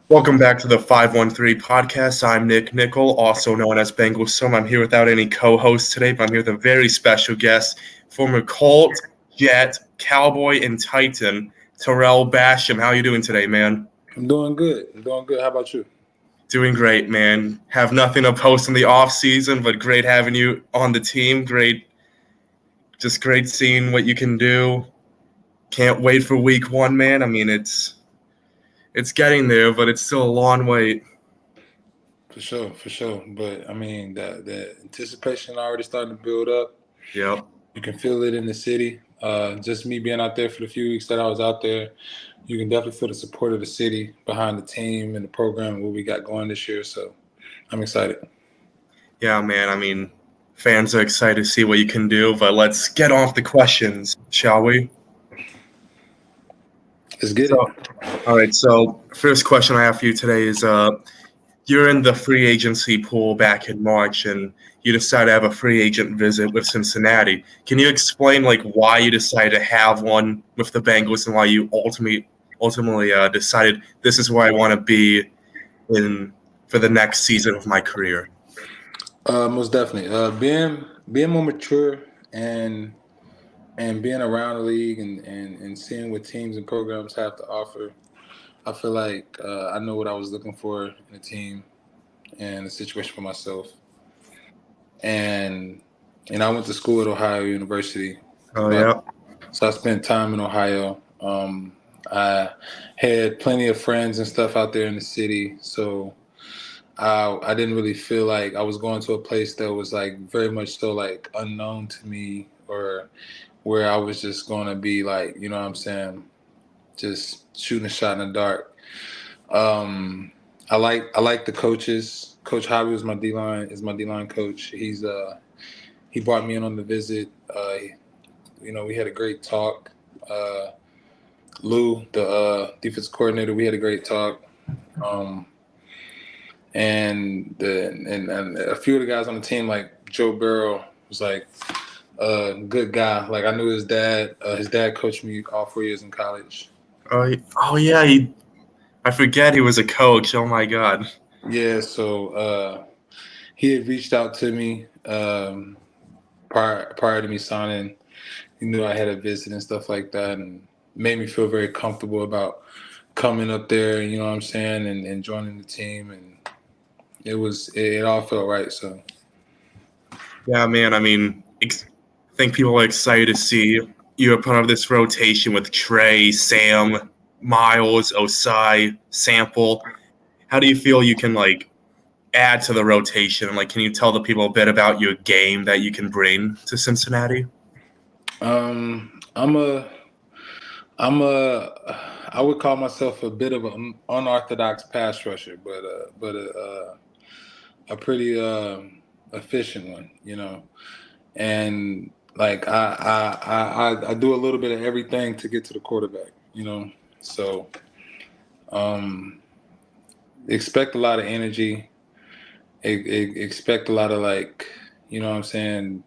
Welcome back to the 513 podcast. I'm Nick Nickel, also known as Bengals Some. I'm here without any co-hosts today, but I'm here with a very special guest, former Colt, Jet, Cowboy, and Titan, TARELL BASHAM. How you doing today, man? I'm doing good. How about you? Doing great, man. Have nothing to post in the off season, but great having you on the team. Great seeing what you can do. Can't wait for week one, man. I mean, it's getting there, but it's still a long wait. For sure. But I mean, the anticipation already starting to build up. Yep. You can feel it in the city. Just me being out there for the few weeks that I was out there, you can definitely feel the support of the city behind the team and the program and what we got going this year. So I'm excited. Yeah, man. I mean, fans are excited to see what you can do, but let's get off the questions, shall we? Let's get it. So, all right. So, first question I have for you today is you're in the free agency pool back in March, and you decided to have a free agent visit with Cincinnati. Can you explain like why you decided to have one with the Bengals and why you ultimately decided this is where I want to be in for the next season of my career? Most definitely. Being more mature and being around the league and seeing what teams and programs have to offer, I feel like I know what I was looking for in a team and a situation for myself. And I went to school at Ohio University. Oh But yeah. so I spent time in Ohio. I had plenty of friends and stuff out there in the city. So I didn't really feel like I was going to a place that was like very much so like unknown to me, or where I was just going to be like, you know what I'm saying, just shooting a shot in the dark. Um, I like the coaches. Coach Hobby was my D line coach. He brought me in on the visit. We had a great talk. Uh, Lou, the defense coordinator, we had a great talk. Um, and a few of the guys on the team, like Joe Burrow, was like a good guy. Like I knew his dad. His dad coached me all 4 years in college. Oh yeah. I forget he was a coach. Oh my God. Yeah, so he had reached out to me prior to me signing. He knew I had a visit and stuff like that, and made me feel very comfortable about coming up there. You know what I'm saying, and joining the team, and it all felt right. So Yeah, man. I mean, I think people are excited to see you a part of this rotation with Trey, Sam, Miles, Osai, Sample. How do you feel you can like add to the rotation? Like, can you tell the people a bit about your game that you can bring to Cincinnati? I'm a I'm a I would call myself a bit of an unorthodox pass rusher, but a pretty efficient one, you know. And like I do a little bit of everything to get to the quarterback, you know. So um, expect a lot of energy. Expect a lot of like, you know what I'm saying,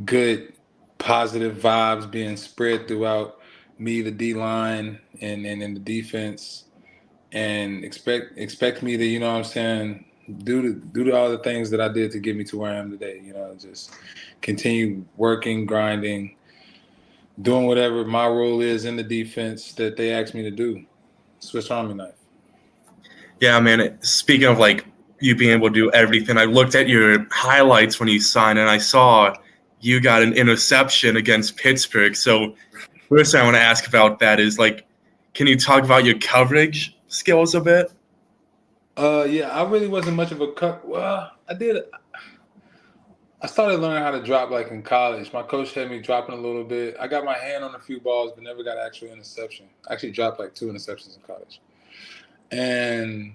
good positive vibes being spread throughout me, the D line, and the defense, and expect me to, you know what I'm saying, do all the things that I did to get me to where I am today. You know, just continue working, grinding, doing whatever my role is in the defense that they asked me to do. Swiss Army knife. Yeah, man. Speaking of like you being able to do everything, I looked at your highlights when you signed, and I saw you got an interception against Pittsburgh. So first thing I want to ask about that is like, can you talk about your coverage skills a bit? Yeah, I really wasn't much of a cut. Well, I did. I started learning how to drop like in college. My coach had me dropping a little bit. I got my hand on a few balls, but never got an actual interception. I actually dropped like 2 interceptions in college. And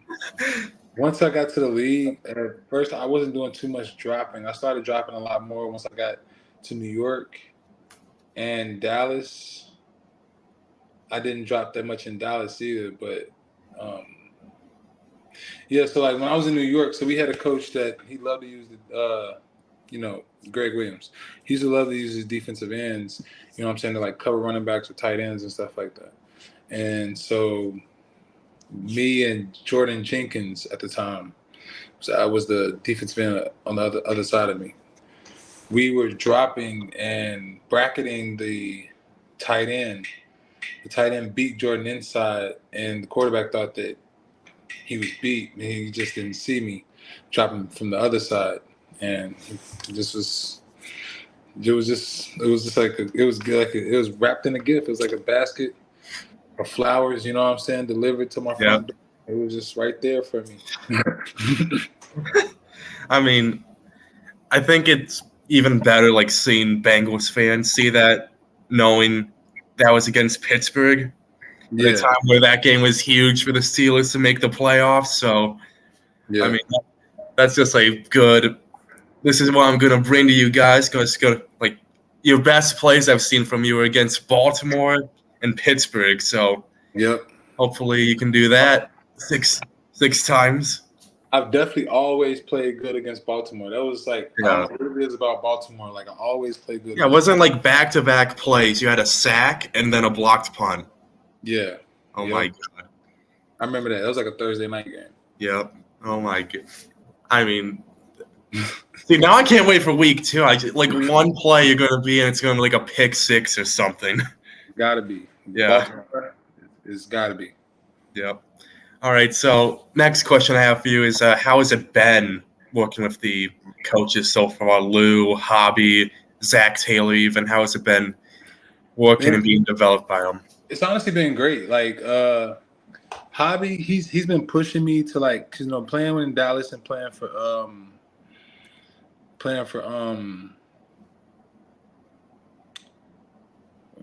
once I got to the league, at first I wasn't doing too much dropping. I started dropping a lot more once I got to New York and Dallas. I didn't drop that much in Dallas either, but um, yeah. So like when I was in New York, so we had a coach that he loved to use Greg Williams. He used to love to use his defensive ends, you know what I'm saying, to like cover running backs or tight ends and stuff like that. And so me and Jordan Jenkins at the time. So I was the defensive end on the other side of me. We were dropping and bracketing the tight end. The tight end beat Jordan inside, and the quarterback thought that he was beat, and he just didn't see me dropping from the other side, and it just was. It was just like it was good. It was wrapped in a gift. It was like a basket of flowers. You know what I'm saying? Delivered to my Yeah. front door. It was just right there for me. I mean, I think it's even better like seeing Bengals fans see that, knowing that was against Pittsburgh at a Yeah, time where that game was huge for the Steelers to make the playoffs. So, I yeah, mean, that's just a good. This is what I'm gonna bring to you guys, because like your best plays I've seen from you were against Baltimore and Pittsburgh. So yep. hopefully you can do that six times. I've definitely always played good against Baltimore. That was like I Yeah. don't know what it is about Baltimore. Like I always play good Yeah, it against. wasn't like back-to-back plays. You had a sack and then a blocked punt. Yeah, Oh yep. my god. I remember that. That was like a Thursday night game. Yep. Oh my god. I mean, see, now I can't wait for week 2. Like one play you're gonna be in, it's gonna be like a pick six or something. Gotta be Yeah. Baltimore. It's gotta be. Yep. All right. So next question I have for you is, how has it been working with the coaches so far? Lou, Hobby, Zach Taylor, even how has it been working and Man, being developed by them? it's honestly been great. Like Hobby, he's been pushing me to like, 'cause, playing in Dallas and playing for I'm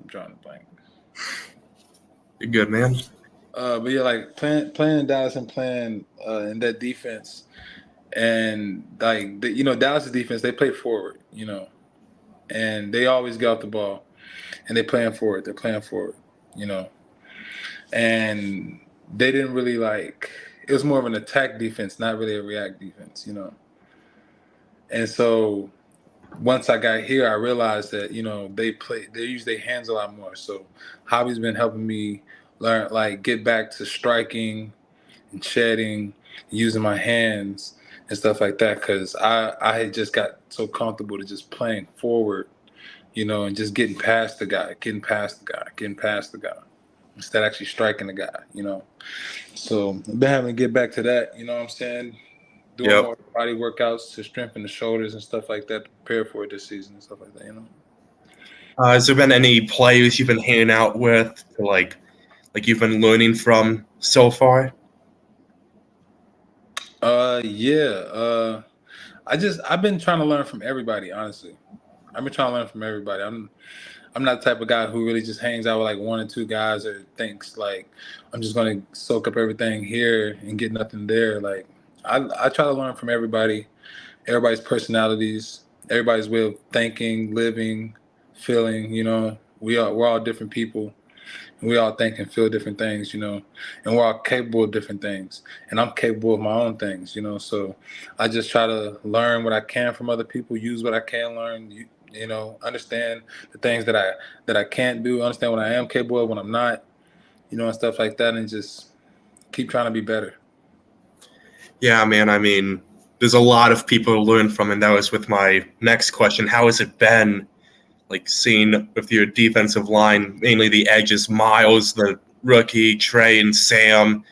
drawing a blank. You're good, man. But yeah, like playing in Dallas and playing in that defense, and like Dallas' defense, they play forward, and they always get off the ball, and they're playing forward. They're playing forward, you know, and they didn't really like. It was more of an attack defense, not really a react defense. And so once I got here, I realized that they use their hands a lot more. So Hobby's been helping me learn, like, get back to striking and shedding, using my hands and stuff like that. Because I had just got so comfortable to just playing forward, and just getting past the guy, getting past the guy, getting past the guy, instead of actually striking the guy. So I've been having to get back to that. You know what I'm saying? Doing Yep. more body workouts to strengthen the shoulders and stuff like that to prepare for it this season and stuff like that. Has there been any players you've been hanging out with, to like you've been learning from so far? Yeah. I've been trying to learn from everybody, honestly. I've been trying to learn from everybody. I'm not the type of guy who really just hangs out with like one or two guys or thinks like I'm just gonna soak up everything here and get nothing there. Like I try to learn from everybody's personalities, everybody's way of thinking, living, feeling. We're all different people. And we all think and feel different things, and we're all capable of different things. And I'm capable of my own things. So I just try to learn what I can from other people, use what I can learn, understand the things that I can't do, understand what I am capable of when I'm not, and stuff like that, and just keep trying to be better. Yeah, man. I mean, there's a lot of people to learn from, and that was with my next question. How has it been, like, seeing with your defensive line, mainly the edges, Miles, the rookie, Trey and Sam,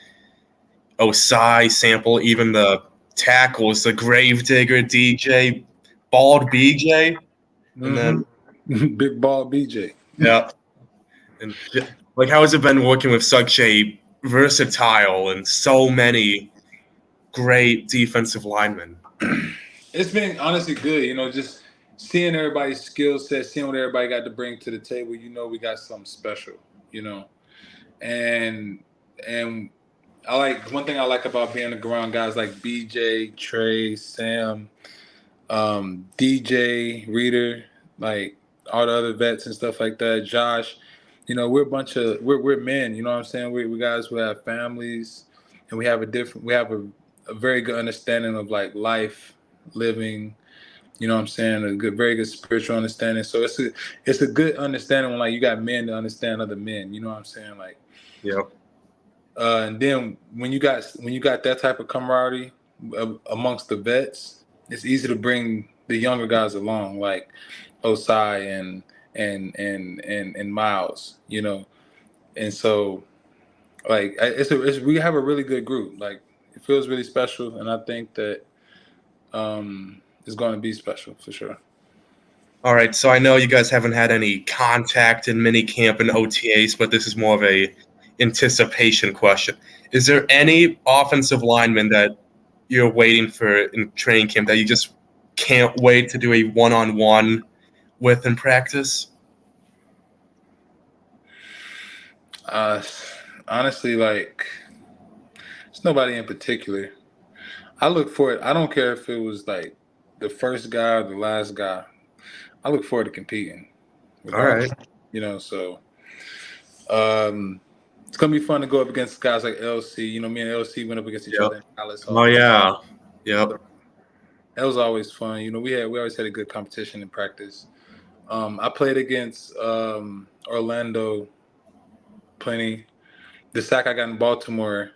Osai, Sample, even the tackles, the Gravedigger, DJ, Bald BJ, and then Big ball BJ. yeah, and like, how has it been working with such a versatile and so many great defensive linemen? It's been honestly good, just seeing everybody's skill set, seeing what everybody got to bring to the table. We got something special. And and I like one thing I like about being around guys like BJ, Trey, Sam, DJ, Reader, like all the other vets and stuff like that. Josh, we're a bunch of we're men. You know what I'm saying? We guys who have families, and we have a very good understanding of like life, living. You know what I'm saying? Very good spiritual understanding. So it's a good understanding when like you got men to understand other men. You know what I'm saying? Like Yep. And then when you got that type of camaraderie amongst the vets, it's easy to bring the younger guys along, like Osai and Miles, And so, like, we have a really good group. Like, it feels really special, and I think that it's going to be special for sure. All right, so I know you guys haven't had any contact in minicamp and OTAs, but this is more of a anticipation question. Is there any offensive lineman that you're waiting for in training camp that you just can't wait to do a one-on-one with in practice? Honestly, like, it's nobody in particular. I look for it. I don't care if it was like the first guy or the last guy. I look forward to competing, All right. regardless. So it's gonna be fun to go up against guys like LC. Me and LC went up against each Yep. other in Dallas. Oh yeah. Yep. That was always fun. We always had a good competition in practice. I played against Orlando plenty. The sack I got in Baltimore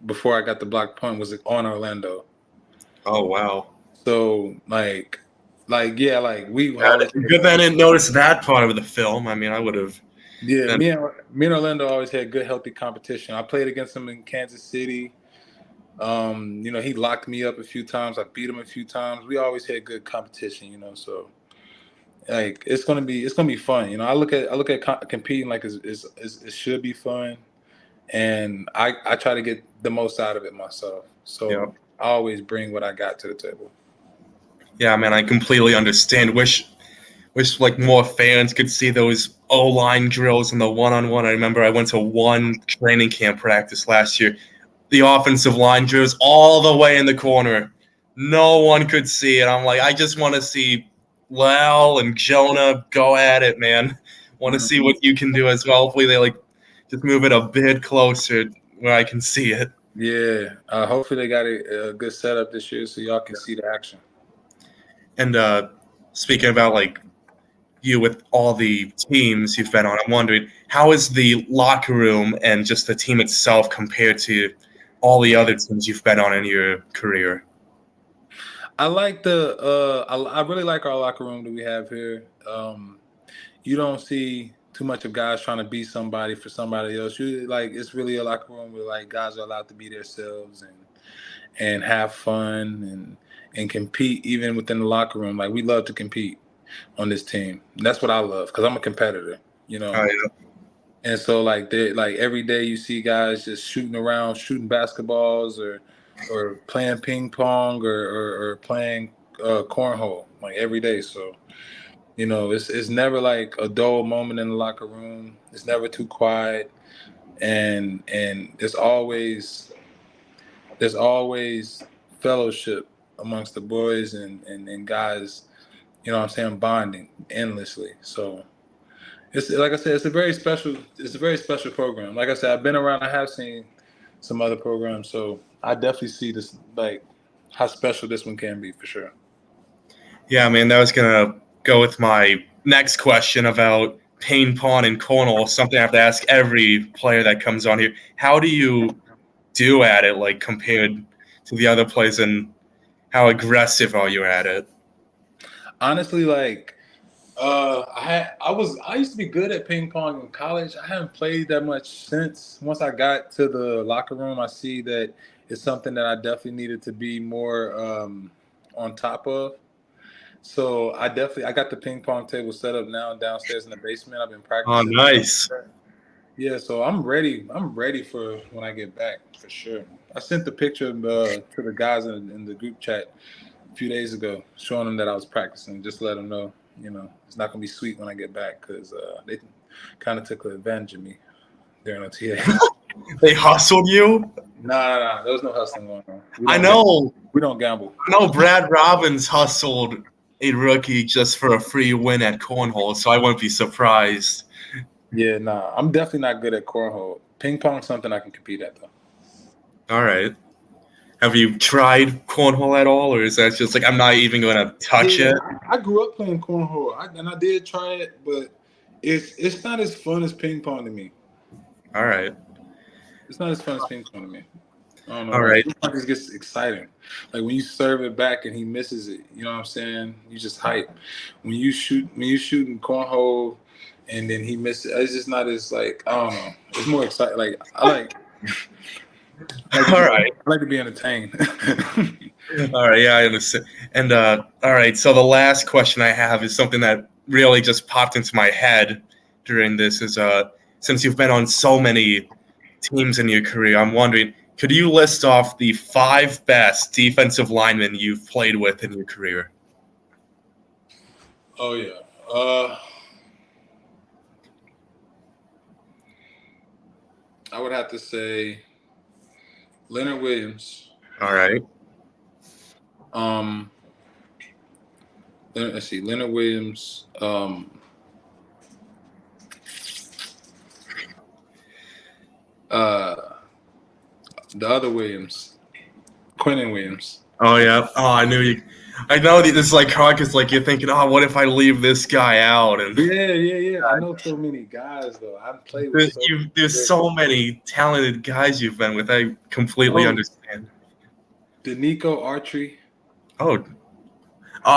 before I got the block punt was on Orlando. Oh wow. So yeah, like we Yeah, always. good that I didn't notice that part of the film. I mean, I would have. Yeah, me and Orlando always had good, healthy competition. I played against him in Kansas City. He locked me up a few times. I beat him a few times. We always had good competition. So like it's gonna be fun. I look at competing like it should be fun, and I try to get the most out of it myself. So Yep. I always bring what I got to the table. Yeah, man, I completely understand. Wish like more fans could see those O-line drills and the one-on-one. I remember I went to one training camp practice last year. The offensive line drills all the way in the corner. No one could see it. I'm like, I just want to see Lal and Jonah go at it, man. Want to see what you can do as well. Hopefully they just move it a bit closer where I can see it. Yeah, hopefully they got a good setup this year so y'all can see the action. And speaking about you with all the teams you've been on, I'm wondering, how is the locker room and just the team itself compared to all the other teams you've been on in your career? I like I really like our locker room that we have here. You don't see too much of guys trying to be somebody for somebody else. It's really a locker room where like guys are allowed to be themselves and have fun and compete even within the locker room. Like we love to compete on this team. And that's what I love because I'm a competitor. Oh, yeah. And so like every day you see guys just shooting around, shooting basketballs or playing ping pong or playing cornhole like every day. So it's never like a dull moment in the locker room. It's never too quiet, and there's always fellowship amongst the boys and guys. You know what I'm saying, bonding endlessly. So it's like I said, it's a very special program. Like I said, I've been around. I have seen some other programs, so I definitely see this like how special this one can be for sure. Yeah, man, that was gonna go with my next question about ping pong and cornhole. Something I have to ask every player that comes on here. How do you do at it, like compared to the other players, and how aggressive are you at it? Honestly, like I used to be good at ping pong in college. I haven't played that much since. Once I got to the locker room, I see that it's something that I definitely needed to be more on top of. So I got the ping pong table set up now downstairs in the basement. I've been Oh, practicing. nice. Yeah, so I'm ready. I'm ready for when I get back for sure. I sent the picture to the guys in the group chat a few days ago, showing them that I was practicing. Just to let them know, it's not gonna be sweet when I get back because they kind of took advantage of me during OTA. They hustled you? Nah. There was no hustling going on. I know. We don't gamble. I know Brad Robbins hustled a rookie just for a free win at cornhole, so I wouldn't be surprised. Yeah, nah. I'm definitely not good at cornhole. Ping pong something I can compete at though. All right. Have you tried cornhole at all, or is that just like I'm not even going to touch it? I grew up playing cornhole, and I did try it, but it's not as fun as ping pong to me. All right. It's not as fun as ping pong to me. I don't know. All Why. right. Ping pong just gets exciting. Like when you serve it back and he misses it, you know what I'm saying? You just hype. When you shooting cornhole and then he misses, it's just not as like I don't know. It's more exciting. Like I like. All right. I like to be entertained. All right. Yeah, I understand. And all right. So the last question I have is something that really just popped into my head during this. Is since you've been on so many teams in your career, I'm wondering, could you list off the 5 best defensive linemen you've played with in your career? Oh yeah. I would have to say Leonard Williams. All right. Let's see, Leonard Williams. The other Williams, Quentin Williams. Oh yeah. Oh, I knew you. I know this is like hard because like you're thinking, oh, what if I leave this guy out? And Yeah. I know so many guys though. I've played with there's so many talented guys you've been with. I completely understand. Danico Archery. Oh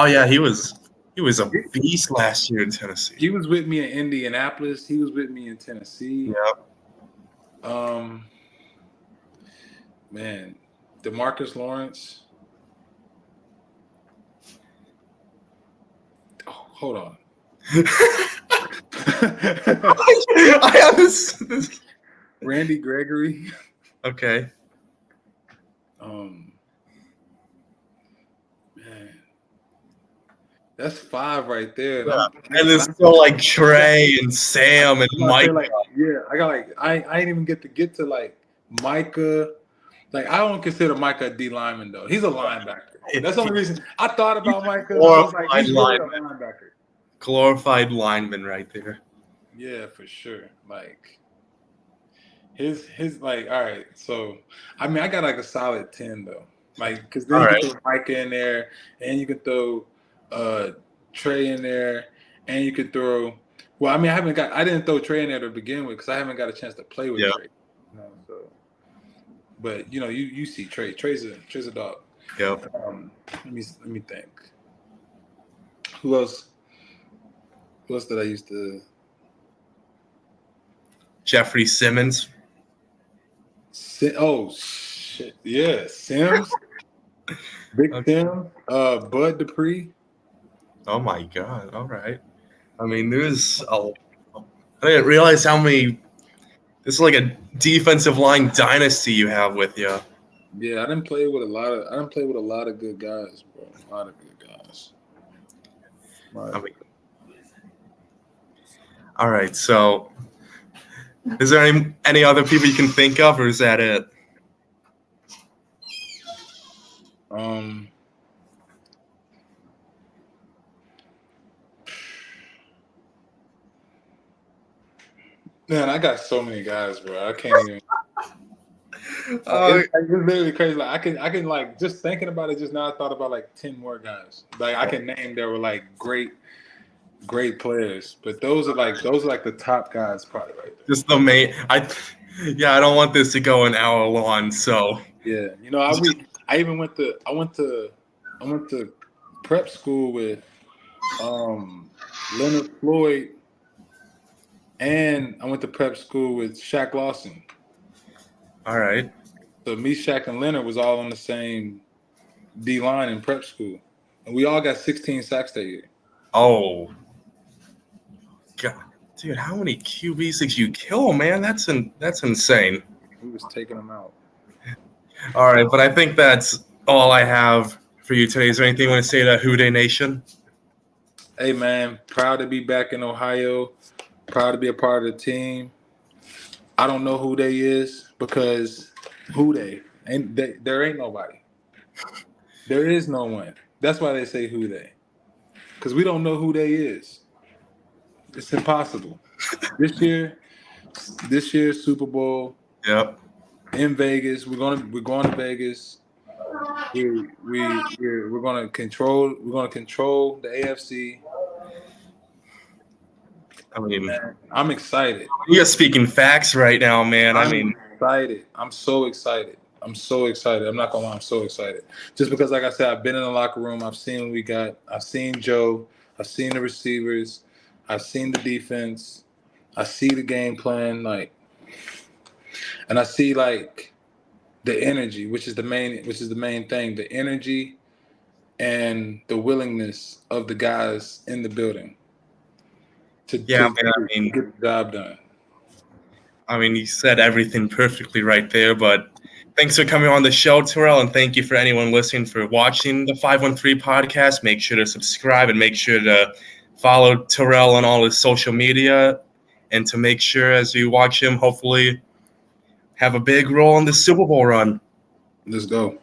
yeah, he was a beast last year in Tennessee. He was with me in Indianapolis. He was with me in Tennessee. Yeah. Man, DeMarcus Lawrence. Oh, hold on. I understand. Randy Gregory. Okay. Man, that's 5 right there. Yeah. And there's still like Trey and Sam and Mike. I got I ain't even get to like Micah. Like I don't consider Micah a D lineman though. He's a linebacker. That's the only reason I thought about Micah. I was like, he's really a linebacker. Glorified lineman right there. Yeah, for sure. Like his like all right. So I mean, I got like a solid 10 though. Like because then you can throw Micah in there, and you can throw Trey in there, and you could throw. Well, I mean, I didn't throw Trey in there to begin with because I haven't got a chance to play with Trey. You know, so, but you know, you see Trey. Trey's a dog. Yep. Let me think. Who else? Who else did I used to? Jeffrey Simmons. Oh shit! Yeah, Sims. Big Tim. Bud Dupree. Oh my God! All right. I mean, I didn't realize how many. This is like a defensive line dynasty you have with you. Yeah, I didn't play with a lot of good guys, bro. A lot of good guys. All right. So, is there any other people you can think of, or is that it? Man, I got so many guys, bro. I can't even. It's literally crazy. Like I can like just thinking about it just now. I thought about like 10 more guys. Like I can name that were like great players. But those are like the top guys probably right there. Just the main. I don't want this to go an hour long. So yeah, you know, I went to prep school with Leonard Floyd, and I went to prep school with Shaq Lawson. All right. So me, Shaq, and Leonard was all on the same D line in prep school, and we all got 16 sacks that year. Oh, God, dude, how many QBs did you kill, man? That's insane. We was taking them out. All right, but I think that's all I have for you today. Is there anything you want to say to Houday Nation? Hey, man, proud to be back in Ohio. Proud to be a part of the team. I don't know who they is because there ain't nobody. There is no one. That's why they say who they. Because we don't know who they is. It's impossible. This year, Super Bowl. Yep. In Vegas, we're going to Vegas. We're going to control the AFC. I mean, I'm excited. You're speaking facts right now, man. I'm excited. I'm so excited. I'm so excited. I'm not gonna lie, I'm so excited. Just because, like I said, I've been in the locker room. I've seen what we got. I've seen Joe. I've seen the receivers. I've seen the defense. I see the game plan, and I see the energy, which is the main thing. The energy and the willingness of the guys in the building to Yeah, get man, the job done. you said everything perfectly right there, but thanks for coming on the show, Terrell, and thank you for anyone listening for watching the 513 podcast. Make sure to subscribe and make sure to follow Terrell on all his social media, and to make sure as you watch him, hopefully have a big role in the Super Bowl run. Let's go.